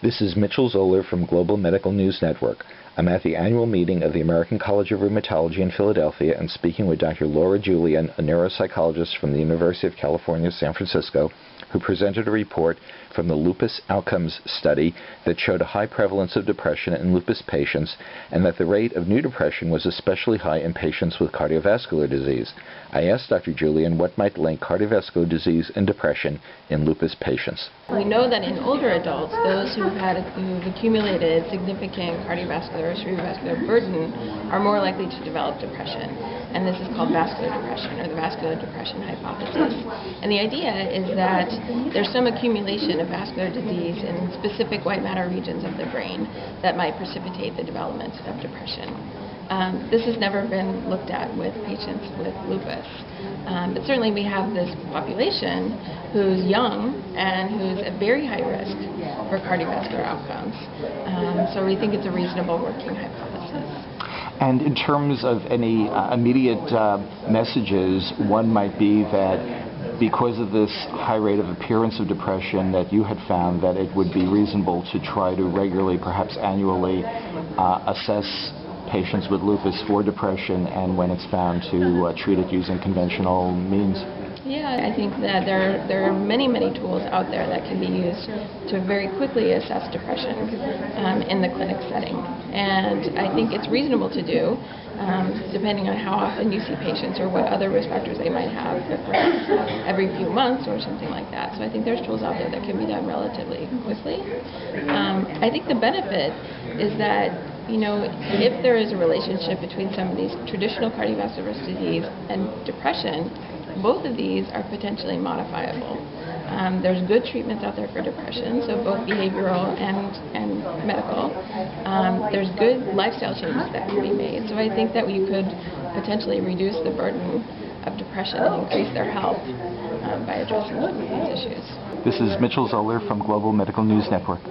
This is Mitchel Zoler from Global Medical News Network. I'm at the annual meeting of the American College of Rheumatology in Philadelphia and speaking with Dr. Laura Julian, a neuropsychologist from the University of California, San Francisco, who presented a report from the Lupus outcomes study that showed a high prevalence of depression in lupus patients and that the rate of new depression was especially high in patients with cardiovascular disease. I asked Dr. Julian what might link cardiovascular disease and depression in lupus patients. We know that in older adults, those who've accumulated significant cardiovascular or cerebrovascular burden are more likely to develop depression. And this is called vascular depression, or the vascular depression hypothesis. And the idea is that there's some accumulation of vascular disease in specific white matter regions of the brain that might precipitate the development of depression. This has never been looked at with patients with lupus. But certainly we have this population who's young and who's at very high risk for cardiovascular outcomes. So we think it's a reasonable working hypothesis. And in terms of any immediate messages, one might be that because of this high rate of appearance of depression that you had found, that it would be reasonable to try to regularly, perhaps annually, assess patients with lupus for depression, and when it's found, to treat it using conventional means. Yeah, I think that there are many tools out there that can be used to very quickly assess depression in the clinic setting. And I think it's reasonable to do, depending on how often you see patients or what other risk factors they might have, perhaps every few months or something like that. So I think there's tools out there that can be done relatively quickly. I think the benefit is that, if there is a relationship between some of these traditional cardiovascular disease and depression, both of these are potentially modifiable. There's good treatments out there for depression, so both behavioral and medical. There's good lifestyle changes that can be made. So I think that we could potentially reduce the burden of depression and increase their health by addressing some of these issues. This is Mitchel Zoler from Global Medical News Network.